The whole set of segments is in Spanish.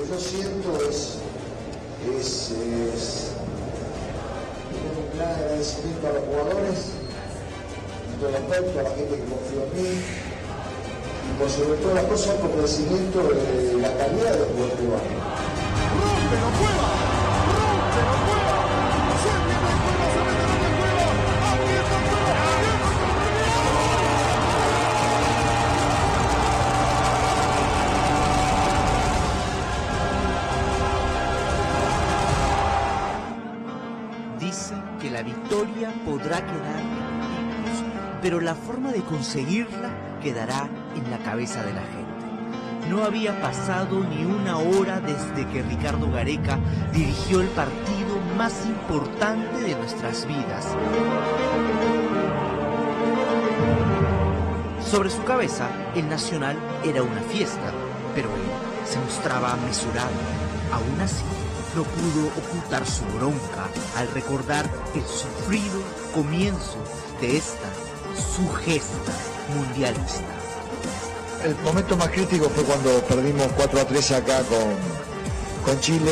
Yo siento es un gran agradecimiento a los jugadores, a todo el aspecto, a la gente que confió en mí y por sobre todas las cosas por el crecimiento de la calidad del fútbol peruano. ¡Rompe, no juega! ¡Rompe, no juega! ¡Se viene el juego, se mete en el juego! ¡Aprieta el juego! Dicen que la victoria podrá quedar en los libros, pero la forma de conseguirla quedará en la cabeza de la gente. No había pasado ni una hora desde que Ricardo Gareca dirigió el partido más importante de nuestras vidas. Sobre su cabeza, el Nacional era una fiesta, pero él se mostraba mesurado. Aún así, no pudo ocultar su bronca al recordar el sufrido comienzo de esta, su gesta mundialista. El momento más crítico fue cuando perdimos 4-3 acá con Chile.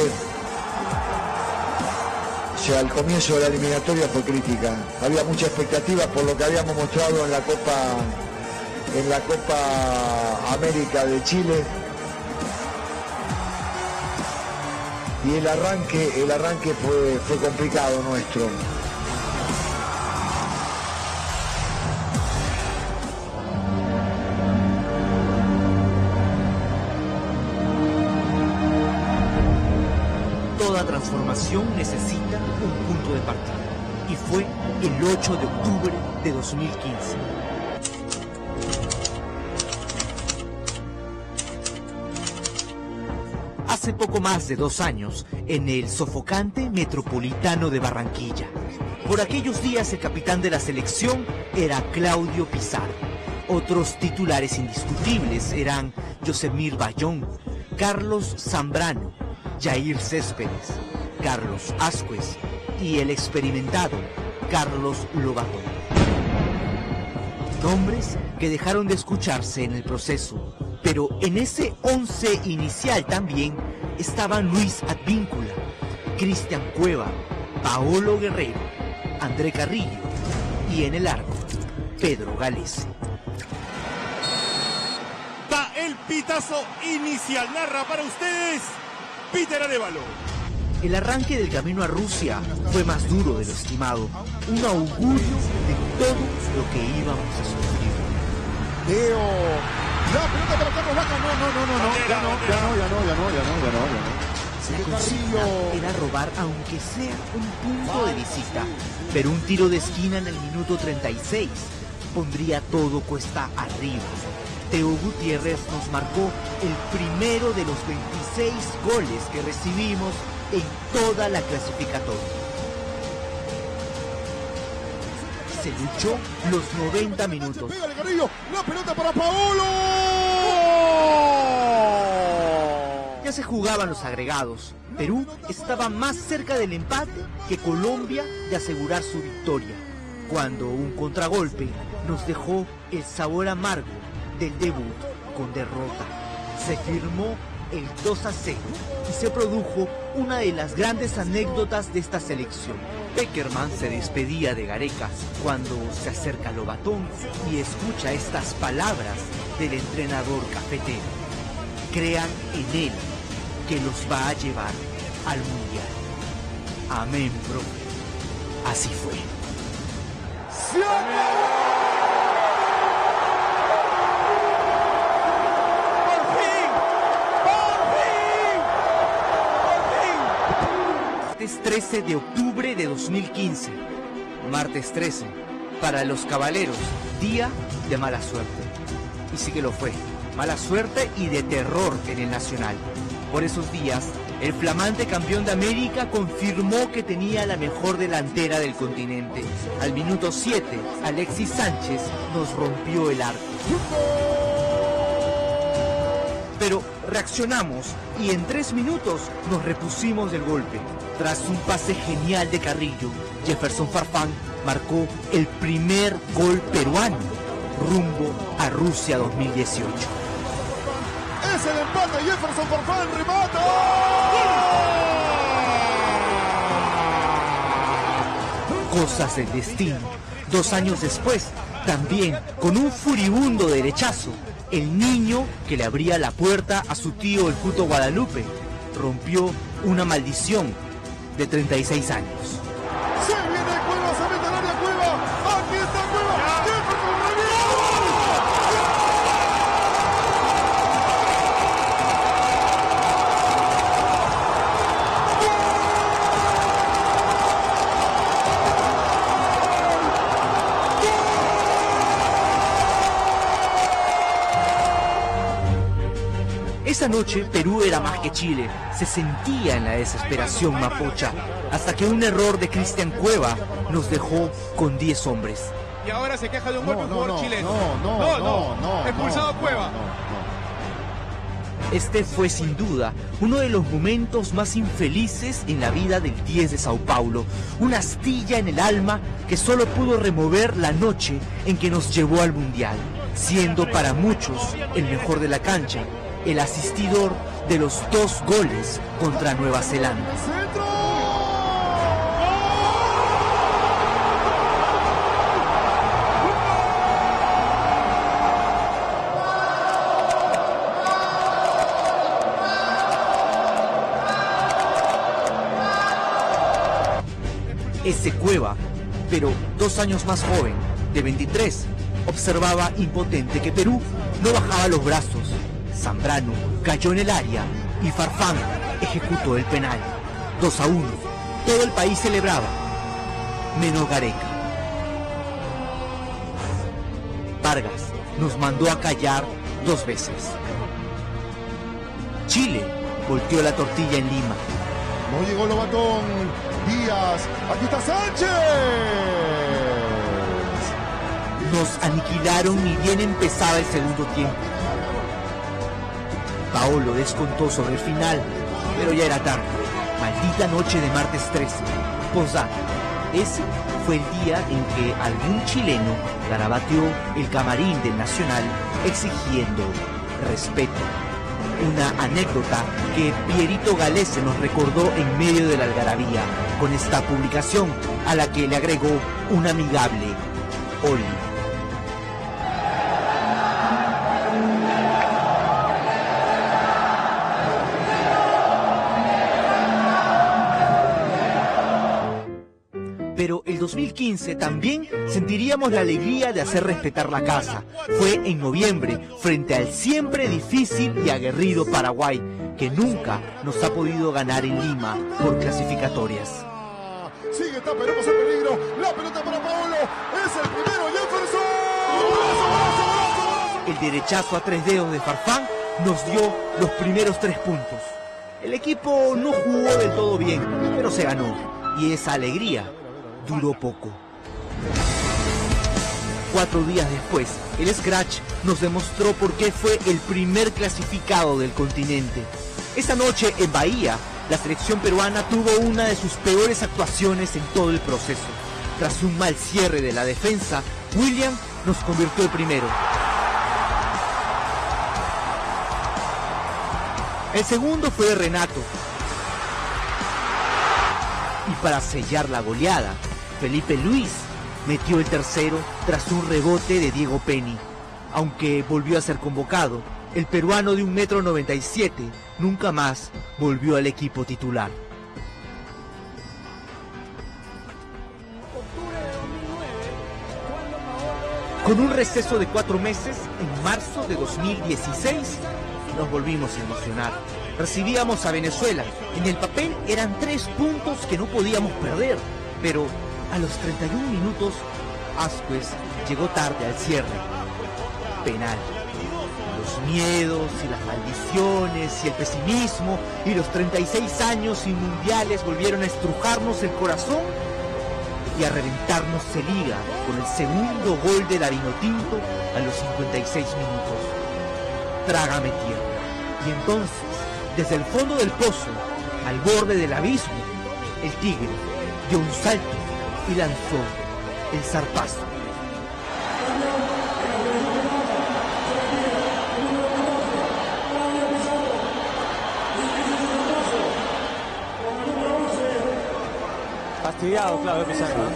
O sea, el comienzo de la eliminatoria fue crítica. Había mucha expectativa por lo que habíamos mostrado en la Copa América de Chile. Y el arranque fue complicado nuestro. Toda transformación necesita un punto de partida, y fue el 8 de octubre de 2015. Hace poco más de 2 años, en el sofocante Metropolitano de Barranquilla. Por aquellos días el capitán de la selección era Claudio Pizarro. Otros titulares indiscutibles eran Yosemir Bayón, Carlos Zambrano, Jair Céspedes, Carlos Ascuez y el experimentado Carlos Lobatón. Nombres que dejaron de escucharse en el proceso, pero en ese 11 inicial también estaban Luis Advíncula, Cristian Cueva, Paolo Guerrero, André Carrillo y en el arco, Pedro Gálese. Da el pitazo inicial, narra para ustedes Peter Arévalo. El arranque del camino a Rusia fue más duro de lo estimado, un augurio de todo lo que íbamos a sufrir. Leo, la pelota para Carlos Vaca, no. La consigna era robar aunque sea un punto de visita, pero un tiro de esquina en el minuto 36 pondría todo cuesta arriba. Teo Gutiérrez nos marcó el primero de los 26 goles que recibimos en toda la clasificatoria. Se luchó los 90 minutos. La pelota para Paolo. Ya se jugaban los agregados. Perú estaba más cerca del empate que Colombia de asegurar su victoria, cuando un contragolpe nos dejó el sabor amargo del debut con derrota. Se firmó el 2-0 y se produjo una de las grandes anécdotas de esta selección. Peckerman se despedía de Gareca cuando se acerca Lobatón y escucha estas palabras del entrenador cafetero. Crean en él, que los va a llevar al Mundial. Amén, profe. Así fue. ¡Se acabó! Martes 13 de octubre de 2015. Martes 13. Para los cabaleros, día de mala suerte. Y sí que lo fue. Mala suerte y de terror en el Nacional. Por esos días, El flamante campeón de América confirmó que tenía la mejor delantera del continente. Al minuto 7, Alexis Sánchez nos rompió el arco. Pero reaccionamos y en 3 minutos nos repusimos del golpe. Tras un pase genial de Carrillo, Jefferson Farfán marcó el primer gol peruano rumbo a Rusia 2018. Es el empate, Jefferson Farfán remata. Cosas del destino. 2 años después, también con un furibundo derechazo, el niño que le abría la puerta a su tío el Puto Guadalupe rompió una maldición de 36 años. Se viene Cueva, se mete al área Cueva. Aquí está Cueva. Jefferson Esa noche Perú era más que Chile, se sentía en la desesperación mapocha, hasta que un error de Cristian Cueva nos dejó con 10 hombres. Y ahora se queja de un golpe un jugador chileno. No. Expulsado Cueva. Este fue sin duda uno de los momentos más infelices en la vida del 10 de Sao Paulo, una astilla en el alma que solo pudo remover la noche en que nos llevó al Mundial, siendo para muchos el mejor de la cancha, el asistidor de los 2 goles contra Nueva Zelanda. Ese Cueva, pero 2 años más joven, de 23, observaba impotente que Perú no bajaba los brazos. Zambrano cayó en el área y Farfán ejecutó el penal. 2-1. Todo el país celebraba, menos Gareca. Vargas nos mandó a callar 2 veces. Chile volteó la tortilla en Lima. no llegó Lobatón. Díaz, aquí está Sánchez. Nos aniquilaron ni bien empezaba el segundo tiempo. Paolo descontó sobre el final, pero ya era tarde. Maldita noche de martes 13. Postdata. Ese fue el día en que algún chileno garabateó el camarín del Nacional exigiendo respeto. Una anécdota que Pierito Galese nos recordó en medio de la algarabía con esta publicación, a la que le agregó un amigable Oli. Pero el 2015 también sentiríamos la alegría de hacer respetar la casa. Fue en noviembre, frente al siempre difícil y aguerrido Paraguay, que nunca nos ha podido ganar en Lima por clasificatorias. Sigue, está Perú en peligro. La pelota para Paolo. Es el primero, Jefferson. El derechazo a 3 dedos de Farfán nos dio los primeros 3 puntos. El equipo no jugó del todo bien, pero se ganó. Y esa alegría duró poco. 4 días después, el Scratch nos demostró por qué fue el primer clasificado del continente. Esa noche en Bahía, la selección peruana tuvo una de sus peores actuaciones en todo el proceso. Tras un mal cierre de la defensa, William nos convirtió el primero. El segundo fue de Renato. Y para sellar la goleada, Felipe Luis metió el tercero tras un rebote de Diego Penny. Aunque volvió a ser convocado, el peruano de 1,97 m nunca más volvió al equipo titular. Con un receso de 4 meses, en marzo de 2016, nos volvimos a emocionar. Recibíamos a Venezuela. En el papel eran 3 puntos que no podíamos perder, pero a los 31 minutos, Asquez llegó tarde al cierre. Penal. Los miedos y las maldiciones y el pesimismo y los 36 años sin mundiales volvieron a estrujarnos el corazón y a reventarnos el hígado con el segundo gol de la Vinotinto a los 56 minutos. Trágame tierra. Y entonces, desde el fondo del pozo, al borde del abismo, el Tigre dio un salto y lanzó el zarpazo. Fastidiado, Claudio Pizarro.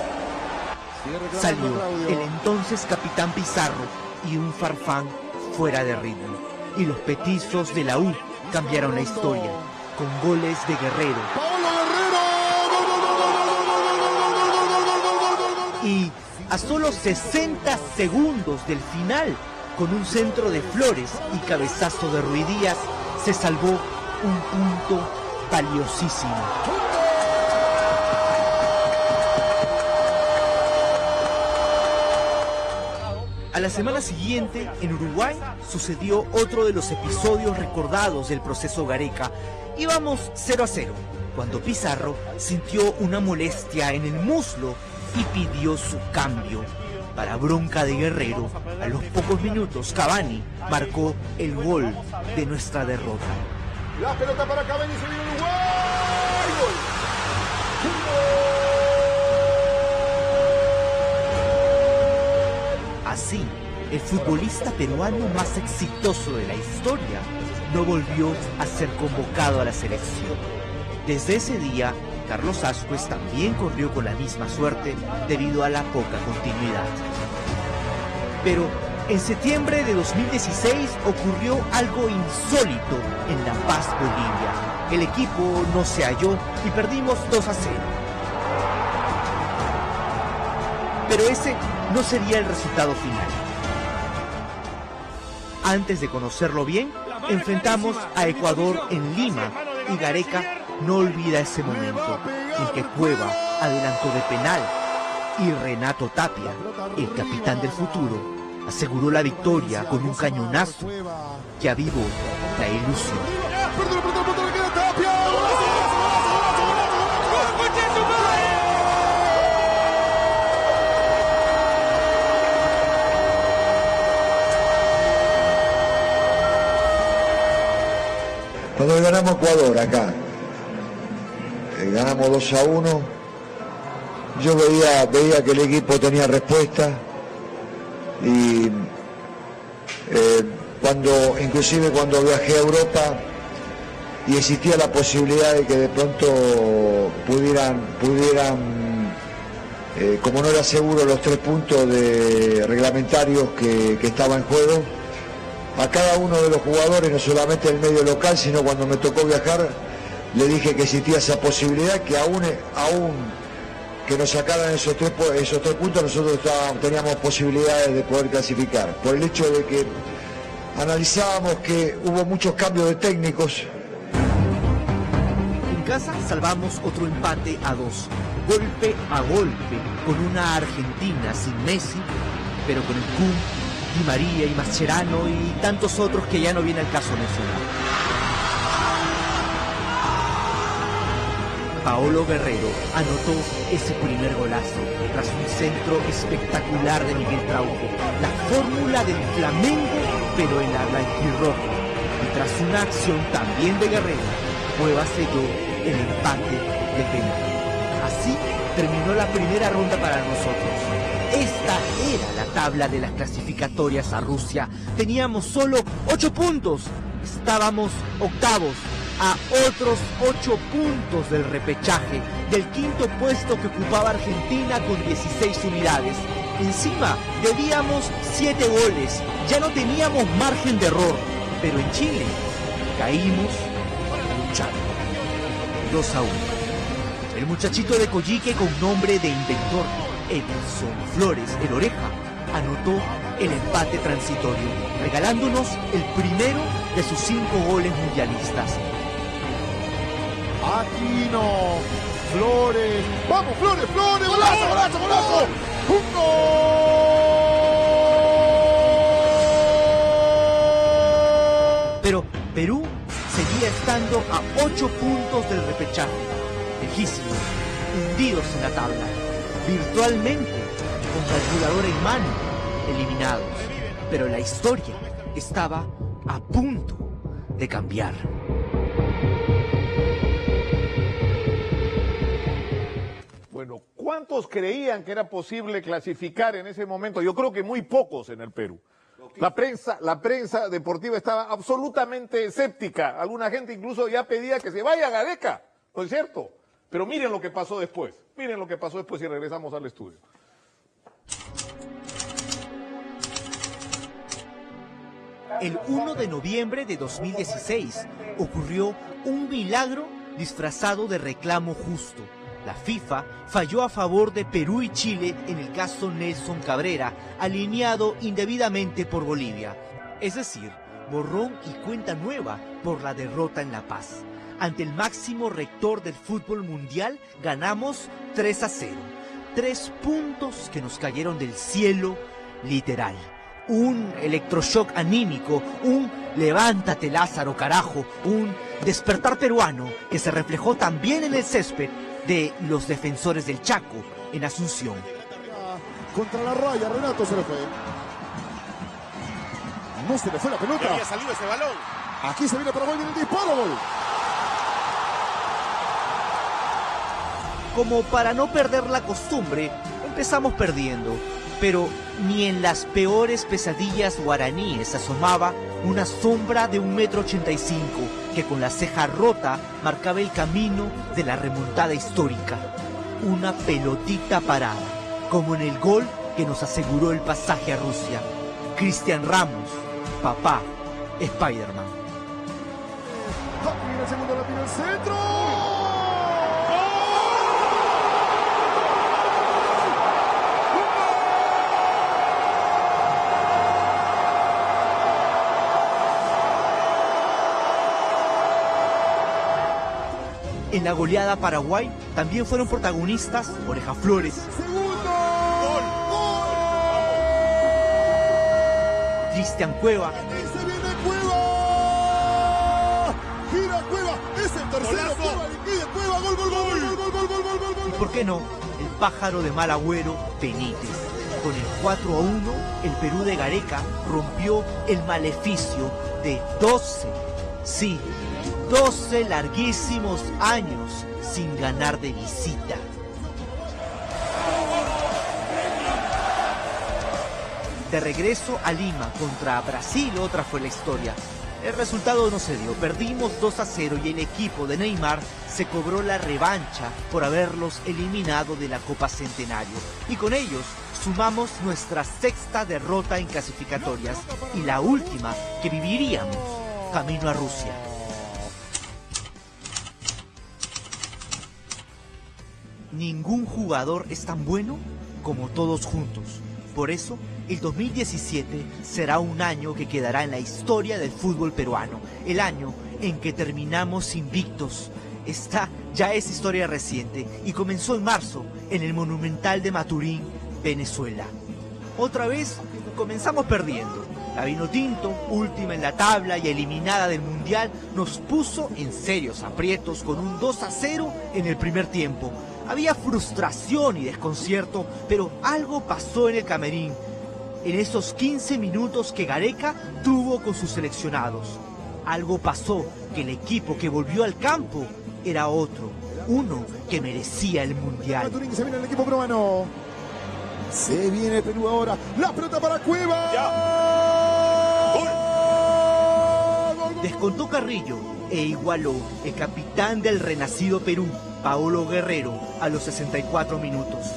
Salió el entonces capitán Pizarro y un Farfán fuera de ritmo. Y los petizos de la U cambiaron la historia con goles de Guerrero. Y a solo 60 segundos del final, con un centro de Flores y cabezazo de Ruidíaz, se salvó un punto valiosísimo. A la semana siguiente, en Uruguay, sucedió otro de los episodios recordados del proceso Gareca. Íbamos 0-0, cuando Pizarro sintió una molestia en el muslo y pidió su cambio. Para bronca de Guerrero, a los pocos minutos Cavani marcó el gol de nuestra derrota. La pelota para Cavani, se viene Uruguay. ¡Gol! Así, el futbolista peruano más exitoso de la historia no volvió a ser convocado a la selección. Desde ese día, Carlos Ascuez también corrió con la misma suerte debido a la poca continuidad. Pero en septiembre de 2016 ocurrió algo insólito en La Paz, Bolivia. El equipo no se halló y perdimos 2-0. Pero ese no sería el resultado final. Antes de conocerlo bien, enfrentamos a Ecuador en Lima y Gareca no olvida ese momento en que Cueva adelantó de penal y Renato Tapia, el capitán del futuro, aseguró la victoria con un cañonazo que avivó la ilusión. Cuando ganamos Ecuador acá, ganamos 2-1, yo veía que el equipo tenía respuesta y inclusive cuando viajé a Europa y existía la posibilidad de que de pronto pudieran como no era seguro los 3 puntos reglamentarios que estaban en juego, a cada uno de los jugadores, no solamente del medio local, sino cuando me tocó viajar, le dije que existía esa posibilidad, que aún que nos sacaran esos tres puntos, nosotros teníamos posibilidades de poder clasificar. Por el hecho de que analizábamos que hubo muchos cambios de técnicos. En casa salvamos otro empate a 2, golpe a golpe, con una Argentina sin Messi, pero con el Kun, Di María y Mascherano y tantos otros que ya no viene al caso mencionar. Paolo Guerrero anotó ese primer golazo tras un centro espectacular de Miguel Trauco, la fórmula del Flamengo pero en la blanquirroja, y tras una acción también de Guerrero, Cueva selló el empate de penal. Así terminó la primera ronda para nosotros. Esta era la tabla de las clasificatorias a Rusia. Teníamos solo 8 puntos. Estábamos octavos, a otros 8 puntos del repechaje, del quinto puesto que ocupaba Argentina con 16 unidades. Encima debíamos 7 goles, ya no teníamos margen de error. Pero en Chile caímos luchando. 2-1. El muchachito de Coyique con nombre de inventor, Edison Flores, el Oreja, anotó el empate transitorio, regalándonos el primero de sus 5 goles mundialistas. Aquino, Flores, vamos Flores, Flores, golazo, golazo, golazo, un gol. Pero Perú seguía estando a 8 puntos del repechaje, lejísimos, hundidos en la tabla, virtualmente con calculadora en mano, eliminados. Pero la historia estaba a punto de cambiar. Bueno, ¿cuántos creían que era posible clasificar en ese momento? Yo creo que muy pocos en el Perú. La prensa deportiva estaba absolutamente escéptica. Alguna gente incluso ya pedía que se vaya Gareca, ¿no es cierto? Pero miren lo que pasó después. Miren lo que pasó después y regresamos al estudio. El 1 de noviembre de 2016 ocurrió un milagro disfrazado de reclamo justo. La FIFA falló a favor de Perú y Chile en el caso Nelson Cabrera, alineado indebidamente por Bolivia. Es decir, borrón y cuenta nueva por la derrota en La Paz. Ante el máximo rector del fútbol mundial, ganamos 3-0. 3 puntos que nos cayeron del cielo, literal. Un electroshock anímico, un levántate Lázaro carajo, un despertar peruano que se reflejó también en el césped de los defensores del Chaco en Asunción. Contra la raya, Renato se le fue. No se le fue la pelota. Había salido ese balón. Aquí se viene para gol, viene el disparo, gol. Como para no perder la costumbre, empezamos perdiendo. Pero ni en las peores pesadillas guaraníes asomaba una sombra de 1,85 m que con la ceja rota marcaba el camino de la remontada histórica. Una pelotita parada, como en el gol que nos aseguró el pasaje a Rusia. Cristian Ramos, papá, Spider-Man. Aquí viene el segundo, la tira al centro. En la goleada a Paraguay también fueron protagonistas Oreja Flores, Cristian Cueva, Se viene Cueva. Gira Cueva. Es el tercero. Cueva, liquida Cueva. Gol, gol, gol, gol, gol, gol, gol, gol, gol. y por qué no, el pájaro de mal agüero Benítez. Con el 4-1, el Perú de Gareca rompió el maleficio de 12, sí, 12 larguísimos años sin ganar de visita. De regreso a Lima contra Brasil, otra fue la historia. El resultado no se dio, perdimos 2-0 y el equipo de Neymar se cobró la revancha por haberlos eliminado de la Copa Centenario. Y con ellos sumamos nuestra 6ª derrota en clasificatorias y la última que viviríamos camino a Rusia. Ningún jugador es tan bueno como todos juntos. Por eso, el 2017 será un año que quedará en la historia del fútbol peruano. El año en que terminamos invictos. Esta ya es historia reciente y comenzó en marzo en el Monumental de Maturín, Venezuela. Otra vez comenzamos perdiendo. La Vinotinto, última en la tabla y eliminada del Mundial, nos puso en serios aprietos con un 2-0 en el primer tiempo. Había frustración y desconcierto, pero algo pasó en el camerín. En esos 15 minutos que Gareca tuvo con sus seleccionados. Algo pasó que el equipo que volvió al campo era otro, uno que merecía el Mundial. Maturín, se viene el equipo peruano. Se viene Perú ahora. La pelota para Cueva. Gol. Descontó Carrillo e igualó el capitán del renacido Perú, Paolo Guerrero, a los 64 minutos.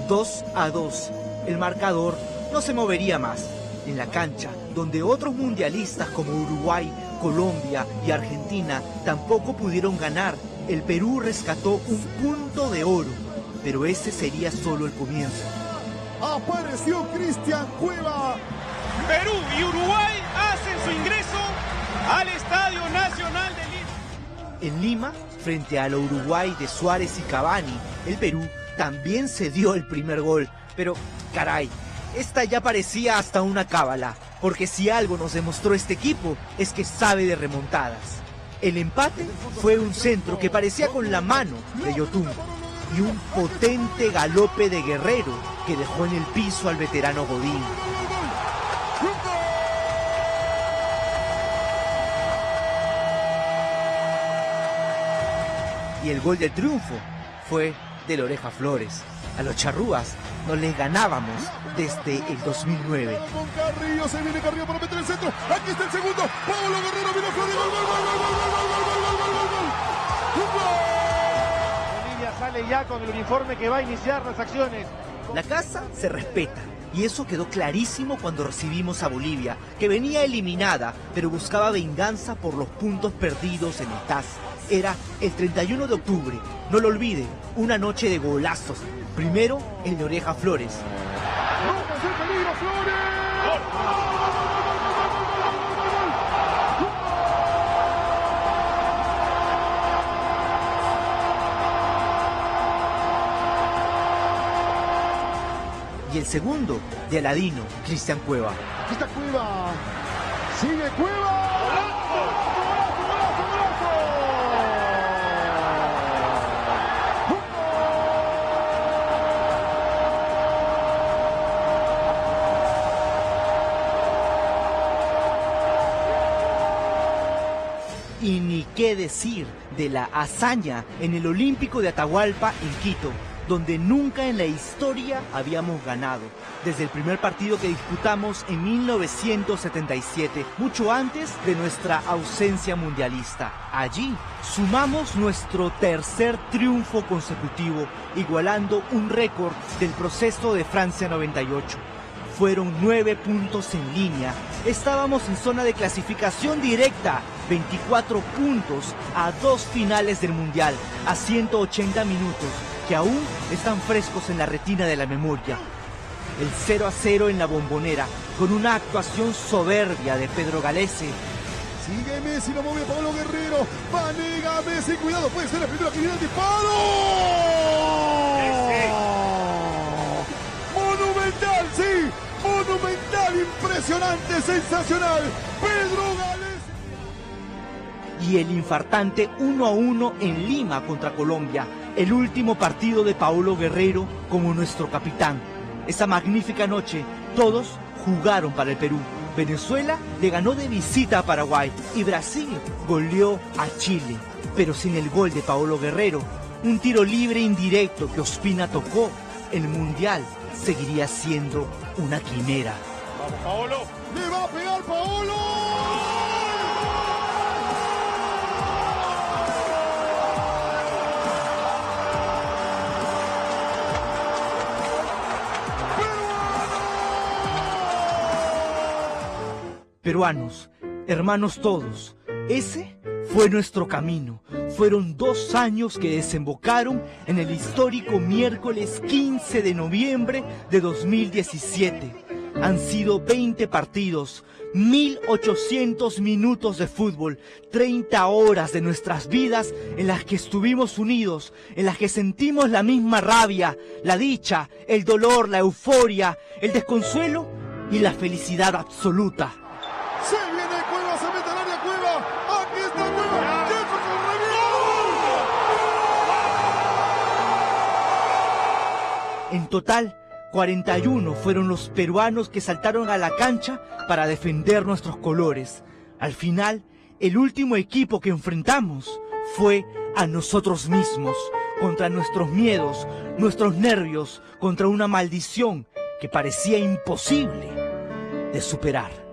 2-2. El marcador no se movería más. En la cancha, donde otros mundialistas como Uruguay, Colombia y Argentina tampoco pudieron ganar, el Perú rescató un punto de oro, pero ese sería solo el comienzo. Apareció Cristian Cueva. Perú y Uruguay hacen su ingreso al Estadio Nacional de Lima. En Lima, frente a la Uruguay de Suárez y Cavani, el Perú también se dio el primer gol, pero caray, esta ya parecía hasta una cábala, porque si algo nos demostró este equipo es que sabe de remontadas. El empate fue un centro que parecía con la mano de Yotun y un potente galope de Guerrero que dejó en el piso al veterano Godín. Y el gol del triunfo fue del Oreja Flores. A los charrúas no les ganábamos desde el 2009. Con Carrillo, se viene Carrillo para meter el centro. Aquí está el segundo. Pablo Guerrero, vino Flores. Gol, gol, gol, gol, gol, gol, gol, gol, gol, gol, gol. Bolivia sale ya con el uniforme que va a iniciar las acciones. La casa se respeta. Y eso quedó clarísimo cuando recibimos a Bolivia, que venía eliminada, pero buscaba venganza por los puntos perdidos en el TAS. Era el 31 de octubre, no lo olvide, una noche de golazos. Primero, el de Oreja Flores. ¡No, el peligro, Flores! Y el segundo, de Aladino, Cristian Cueva. Aquí está Cueva. Sigue Cueva. Y ni qué decir de la hazaña en el Olímpico de Atahualpa en Quito, donde nunca en la historia habíamos ganado, desde el primer partido que disputamos en 1977, mucho antes de nuestra ausencia mundialista. Allí sumamos nuestro tercer triunfo consecutivo, igualando un récord del proceso de Francia 98. Fueron 9 puntos en línea. Estábamos en zona de clasificación directa, 24 puntos a 2 finales del Mundial, a 180 minutos, que aún están frescos en la retina de la memoria. El 0-0 en la Bombonera, con una actuación soberbia de Pedro Galese. Sigue Messi, lo mueve Pablo Guerrero. Vanega Messi, cuidado, puede ser la primera actividad de disparo. Monumental, sí. Monumental, impresionante, sensacional. Pedro Galese. Y el infartante 1-1 en Lima contra Colombia, el último partido de Paolo Guerrero como nuestro capitán. Esa magnífica noche, todos jugaron para el Perú. Venezuela le ganó de visita a Paraguay y Brasil goleó a Chile. Pero sin el gol de Paolo Guerrero, un tiro libre indirecto que Ospina tocó, el Mundial seguiría siendo una quimera. Vamos, Paolo. Le va a pegar Paolo. Peruanos, hermanos todos, ese fue nuestro camino. Fueron 2 años que desembocaron en el histórico miércoles 15 de noviembre de 2017. Han sido 20 partidos, 1800 minutos de fútbol, 30 horas de nuestras vidas en las que estuvimos unidos, en las que sentimos la misma rabia, la dicha, el dolor, la euforia, el desconsuelo y la felicidad absoluta. Se viene Cueva, se mete al área Cueva. Aquí está Cueva. Jefferson revienta. En total, 41 fueron los peruanos que saltaron a la cancha para defender nuestros colores. Al final, el último equipo que enfrentamos fue a nosotros mismos, contra nuestros miedos, nuestros nervios, contra una maldición que parecía imposible de superar.